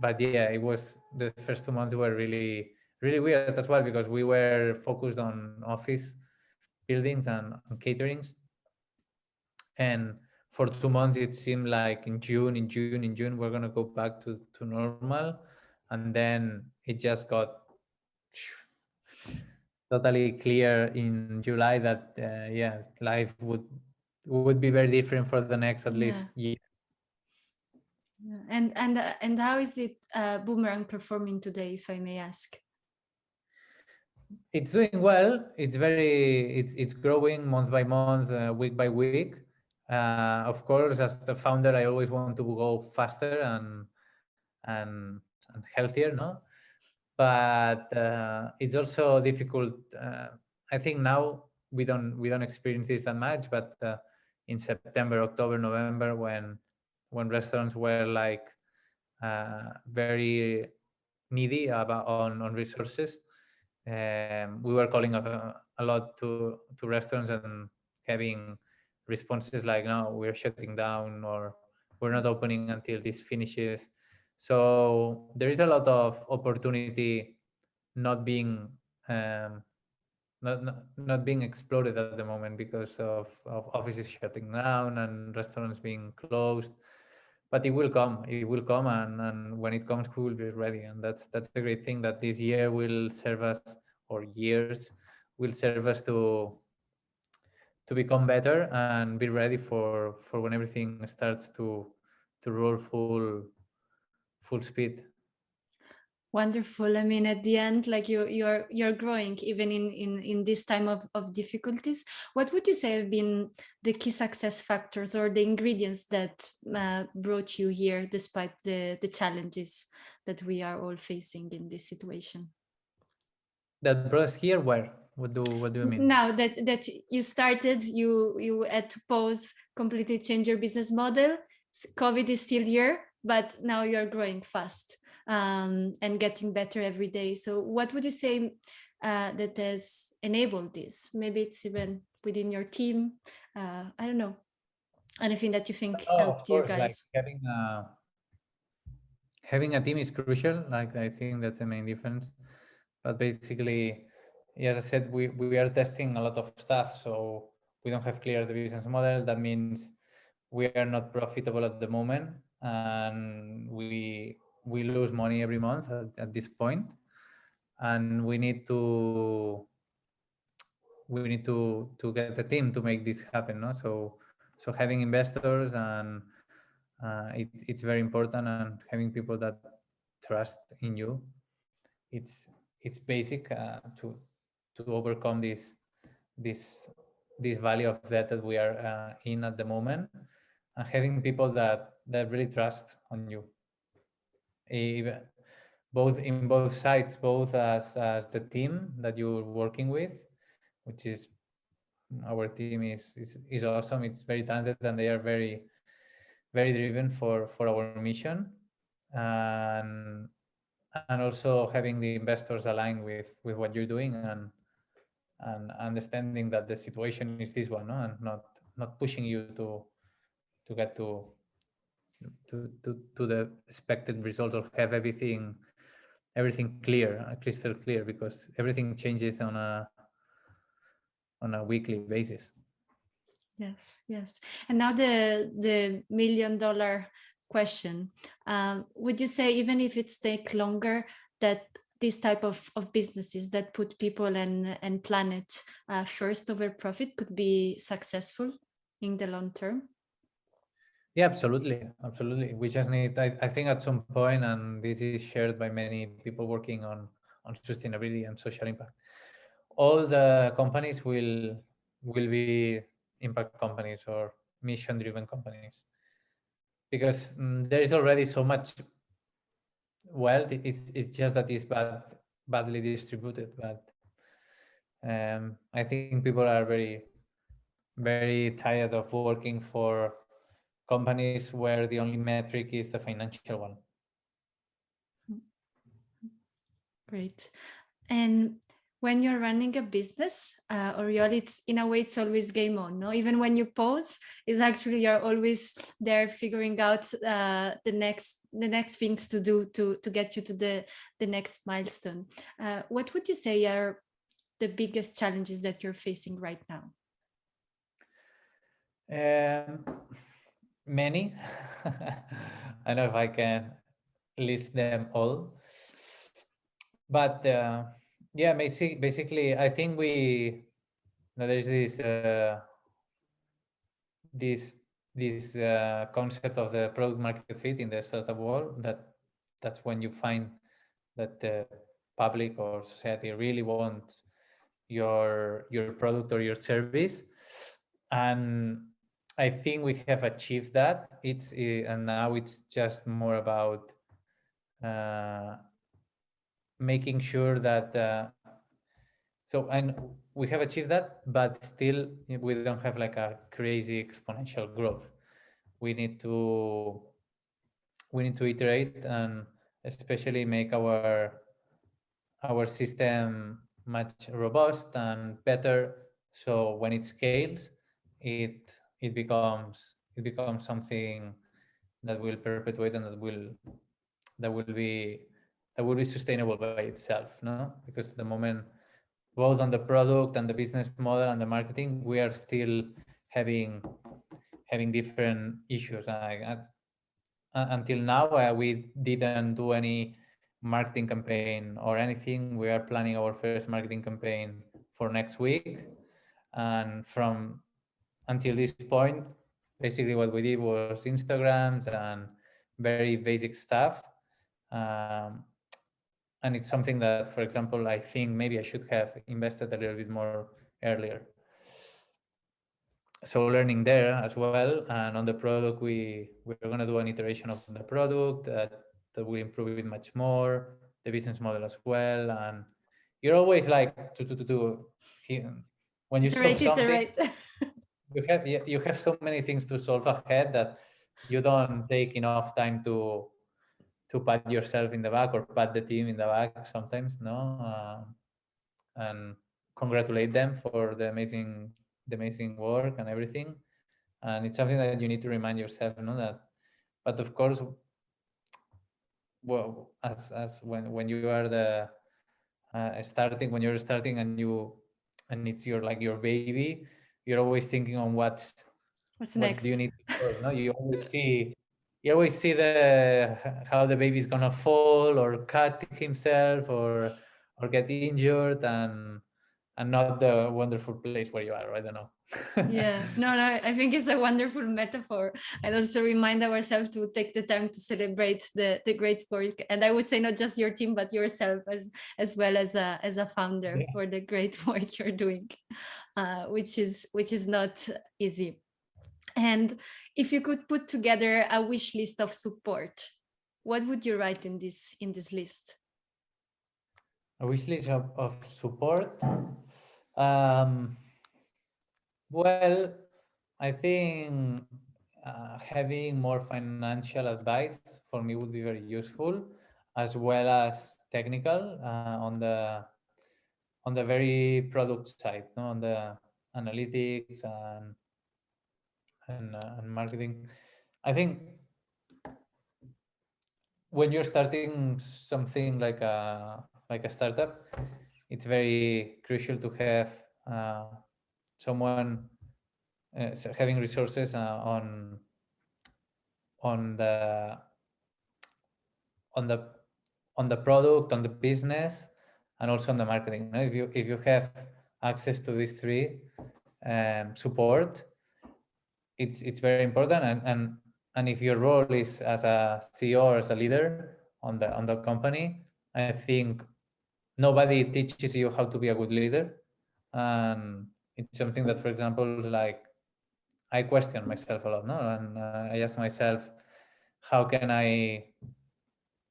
but yeah, it was the first 2 months were really weird as well because we were focused on office buildings and caterings, and for 2 months it seemed like in June we're gonna go back to normal, and then it just got totally clear in July that yeah, life would be very different for the next at least year. And how is it Boomerang performing today, if I may ask? It's doing well. It's growing month by month, week by week. Of course, as the founder, I always want to go faster and healthier, no? But it's also difficult. I think now we don't experience this that much, but in September, October, November, when restaurants were like very needy about on resources, we were calling a lot to restaurants and having responses like, no, we're shutting down, or we're not opening until this finishes. So there is a lot of opportunity not being um, not being exploited at the moment because of offices shutting down and restaurants being closed. But it will come, and when it comes, we will be ready. And that's the great thing, that this year will serve us, or years will serve us to become better and be ready for when everything starts to roll full speed. Wonderful. I mean, at the end, like you're growing even in this time of difficulties. What would you say have been the key success factors or the ingredients that brought you here despite the challenges that we are all facing in this situation? That brought us here, where? What do you mean? Now that you started, you had to pause, completely change your business model. COVID is still here, but now you're growing fast and getting better every day. So what would you say that has enabled this? Maybe it's even within your team. I don't know. Anything that you think Oh, of helped you course, like guys? having a team is crucial. Like, I think that's the main difference. But basically, yeah, as I said, we are testing a lot of stuff, so we don't have clear the business model. That means we are not profitable at the moment, and we lose money every month at this point, and we need to get a team to make this happen, no? So having investors, and it's very important, and having people that trust in you, it's it's basic to overcome this this valley of debt that we are in at the moment, and having people that really trust on you, even, both in both sides, both as the team that you're working with, which is, our team is awesome. It's very talented, and they are very driven for our mission, and also having the investors aligned with what you're doing, and understanding that the situation is this one, no? And not pushing you get to the expected results, or have everything clear, crystal clear, because everything changes on a weekly basis. Yes, yes. And now the $1 million question. Would you say, even if it's take longer, that this type of businesses that put people and planet first over profit could be successful in the long term? Yeah, absolutely. We just need, I think, at some point, and this is shared by many people working on sustainability and social impact, all the companies will be impact companies or mission driven companies, because there is already so much wealth. It's just that it's badly distributed. But I think people are very tired of working for companies where the only metric is the financial one. Great. And when you're running a business, Oriol, it's in a way it's always game on. No, even when you pause, it's actually you're always there figuring out the next things to do to get you to the next milestone. What would you say are the biggest challenges that you're facing right now? Many. I don't know if I can list them all, but yeah, basically, I think there's this concept of the product market fit in the startup world. That's when you find that the public or society really wants your product or your service, and I think we have achieved that. And now it's just more about making sure that and we have achieved that, but still we don't have like a crazy exponential growth. We need to iterate, and especially make our system much robust and better, so when it scales, it becomes something that will perpetuate, and that will be sustainable by itself, no? Because the moment, both on the product and the business model and the marketing, we are still having different issues. Until now, we didn't do any marketing campaign or anything. We are planning our first marketing campaign for next week, and from until this point, basically what we did was Instagrams and very basic stuff. And it's something that, for example, I think maybe I should have invested a little bit more earlier. So learning there as well. And on the product, we're going to do an iteration of the product that will improve it much more, the business model as well. And you're always like when you solve something, you have so many things to solve ahead that you don't take enough time to pat yourself in the back or pat the team in the back sometimes, no? And congratulate them for the amazing work and everything. And it's something that you need to remind yourself, no? That, but of course, well, as when you are the when you're starting, and it's your baby, you're always thinking on what next. do you need to solve, no? You always see the how the baby's gonna fall or cut himself or get injured, and not the wonderful place where you are. I don't know. Yeah, no, I think it's a wonderful metaphor, and also remind ourselves to take the time to celebrate the great work. And I would say not just your team, but yourself as well as a founder, for the great work you're doing, which is not easy. And if you could put together a wish list of support, what would you write in this list? A wish list of support. Well, I think having more financial advice for me would be very useful, as well as technical on the very product side, no? On the analytics and marketing. I think when you're starting something like a startup, it's very crucial to have someone having resources on the on the on the product, on the business, and also on the marketing. If you have access to these three support, it's very important. And if your role is as a CEO or as a leader on the company, I think nobody teaches you how to be a good leader. And it's something that, for example, like I question myself a lot, no? And I ask myself, how can I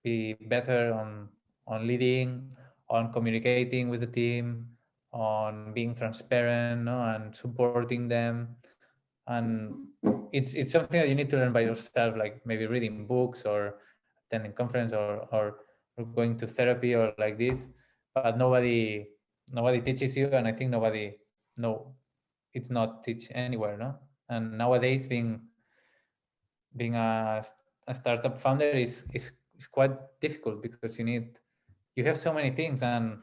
be better on leading, on communicating with the team, on being transparent, no? And supporting them. And it's something that you need to learn by yourself, like maybe reading books or attending conference or going to therapy or like this. But nobody teaches you, and I think nobody no it's not teach anywhere, no? And nowadays being a startup founder is quite difficult because you have so many things, and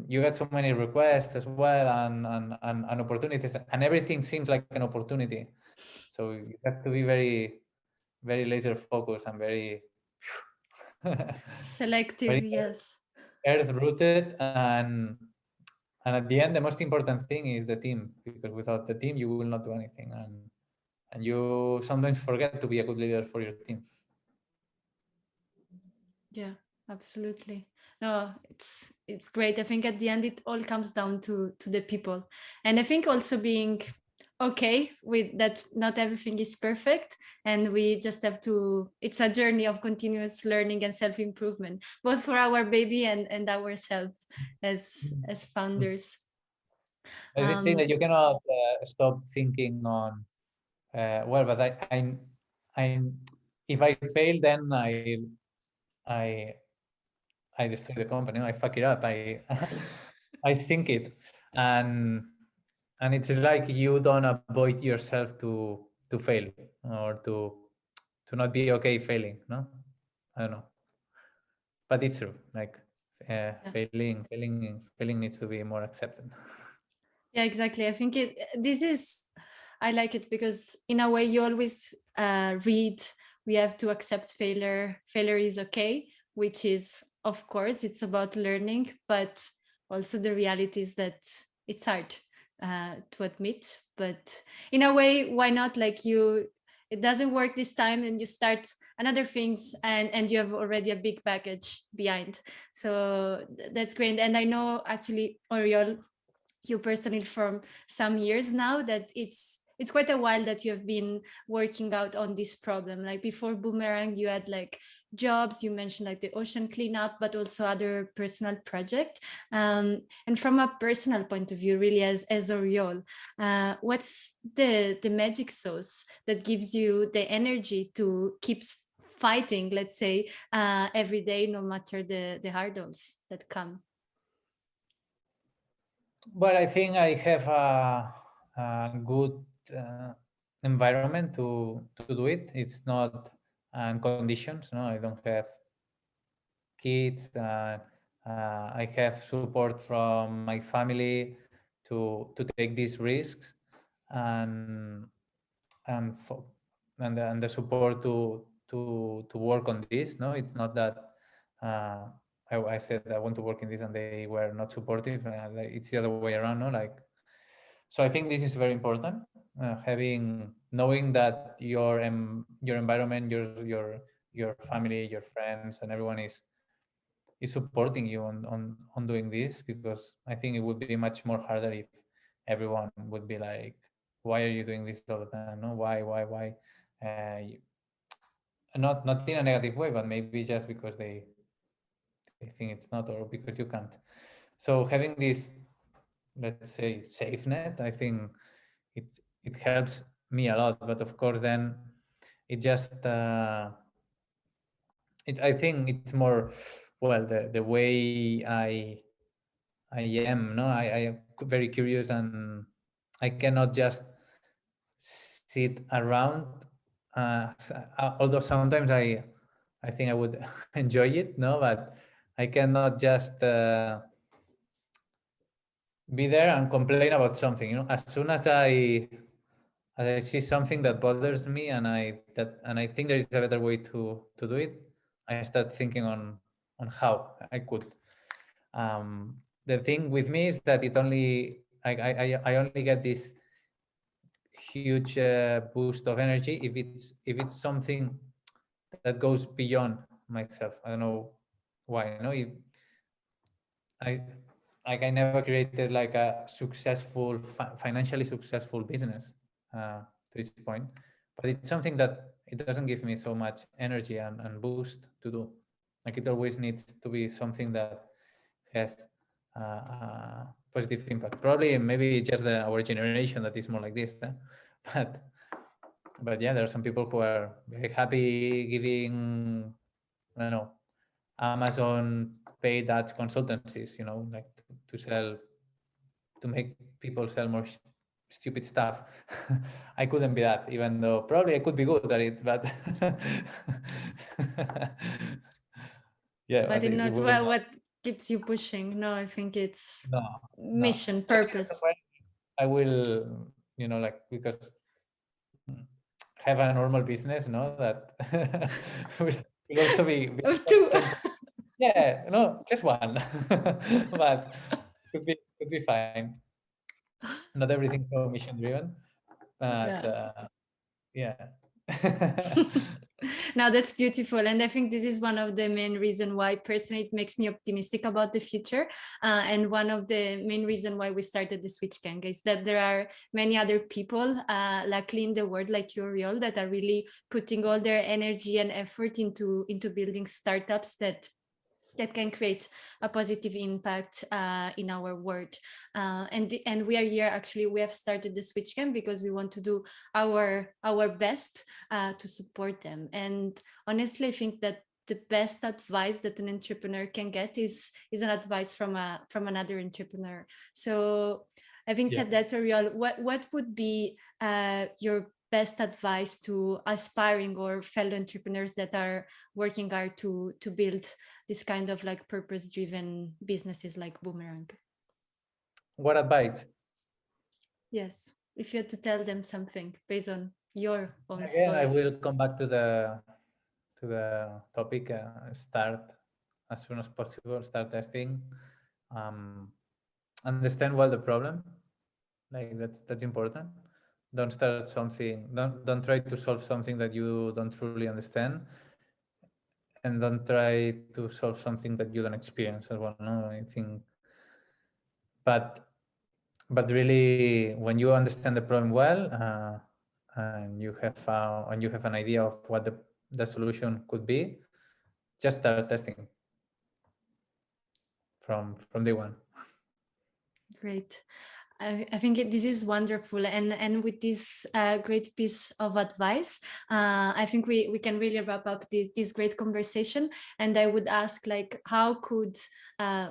you get so many requests as well, and opportunities, and everything seems like an opportunity. So you have to be very very laser focused and very Selective, very yes. earth rooted. And at the end, the most important thing is the team, because without the team you will not do anything. And you sometimes forget to be a good leader for your team. Yeah, absolutely. No, it's great. I think at the end it all comes down to the people. And I think also being okay with that not everything is perfect, and we just have to, it's a journey of continuous learning and self-improvement, both for our baby and ourselves as founders. There's this thing that you cannot stop thinking on. Well, but I, if I fail, then I, I destroy the company. I fuck it up. I sink it, and and it's like you don't avoid yourself to fail or to not be okay failing. No, I don't know, but it's true. Like failing needs to be more accepted. Yeah, exactly. I think this is, I like it because in a way you always read, we have to accept failure. Failure is okay, which is, of course, it's about learning, but also the reality is that it's hard to admit. But in a way, why not? Like it doesn't work this time, and you start another things, and you have already a big package behind. So that's great. And I know actually, Oriol, you personally from some years now, that it's quite a while that you have been working out on this problem. Like before Boomerang, you had like jobs, you mentioned like the ocean cleanup, but also other personal project. And from a personal point of view, really, as Oriol, what's the magic sauce that gives you the energy to keep fighting, let's say, every day, no matter the hurdles that come? Well, I think I have a good environment to do it. It's not conditions. No, I don't have kids. I have support from my family to take these risks, and and for, and the support to work on this. No, it's not that uh, I said I want to work in this and they were not supportive. It's the other way around. No, like, so I think this is very important. Knowing that your environment, your family, your friends, and everyone is supporting you on doing this, because I think it would be much more harder if everyone would be like, why are you doing this all the time? No, why? Not in a negative way, but maybe just because they think it's not, or because you can't. So having this, let's say, safe net, I think it it helps me a lot. But of course, then it just I think it's more, well, the way I am. No, I am very curious, and I cannot just sit around. Although sometimes I think I would enjoy it, no, but I cannot just be there and complain about something. As soon as I see something that bothers me and I think there is a better way to do it, I start thinking on how I could. The thing with me is that I only get this huge boost of energy if it's something that goes beyond myself. I don't know why. I I never created like a successful, financially successful business to this point, but it's something that it doesn't give me so much energy and boost to do. Like it always needs to be something that has positive impact. Probably maybe just our generation that is more like this, but yeah, there are some people who are very happy giving, I don't know, Amazon paid ads consultancies, like to sell, to make people sell more stupid stuff. I couldn't be that, even though probably I could be good at it, but yeah, But it it's will not. what keeps you pushing. No, I think it's No, mission, Maybe that's purpose. why I will, like, because have a normal business, that will also be Of two. yeah, no, just one, but could be fine. Not everything so mission driven, but Yeah. yeah. Now that's beautiful, and I think this is one of the main reason why personally it makes me optimistic about the future, and one of the main reason why we started the Switch Gang is that there are many other people luckily in the world like you, Oriol, that are really putting all their energy and effort into building startups that can create a positive impact in our world. And we are here, actually, we have started the Switch Camp because we want to do our best to support them. And honestly, I think that the best advice that an entrepreneur can get is an advice from another entrepreneur. So having said that, Oriol, what would be your best advice to aspiring or fellow entrepreneurs that are working hard to build this kind of like purpose-driven businesses like Bûmerang? What advice? Yes, if you had to tell them something based on your own Again, I story. will come back to the topic. Start as soon as possible. Start testing. Understand well the problem. Like that's important. Don't start something. Don't try to solve something that you don't truly understand, and don't try to solve something that you don't experience as well. No, I think, but really, when you understand the problem well, and you have an idea of what the solution could be, just start testing from day one. Great. I think this is wonderful, and with this great piece of advice, I think we can really wrap up this great conversation. And I would ask, like, how could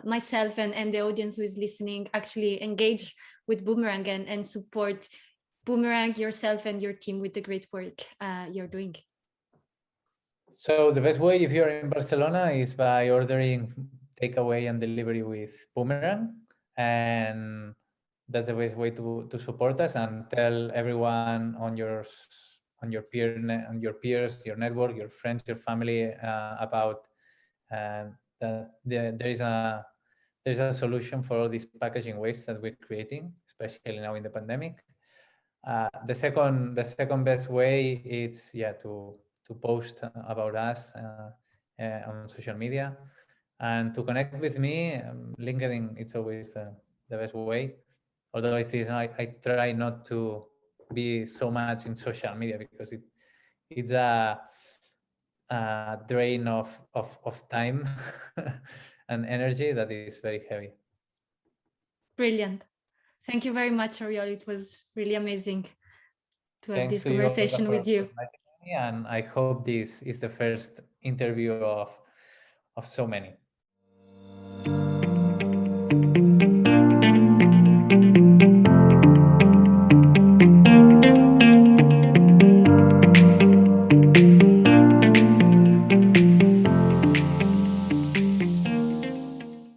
myself and the audience who is listening actually engage with Bûmerang and support Bûmerang, yourself and your team with the great work you're doing? So the best way, if you're in Barcelona, is by ordering takeaway and delivery with Bûmerang, and that's the best way to support us. And tell everyone on your peers, your network, your friends, your family about that there's a solution for all this packaging waste that we're creating, especially now in the pandemic. The second best way is to post about us on social media, and to connect with me. LinkedIn, it's always the best way. Although I try not to be so much in social media because it's a drain of time and energy that is very heavy. Brilliant. Thank you very much, Oriol. It was really amazing to have Thanks this to you, Olga, conversation with you. inviting me, and I hope this is the first interview of so many.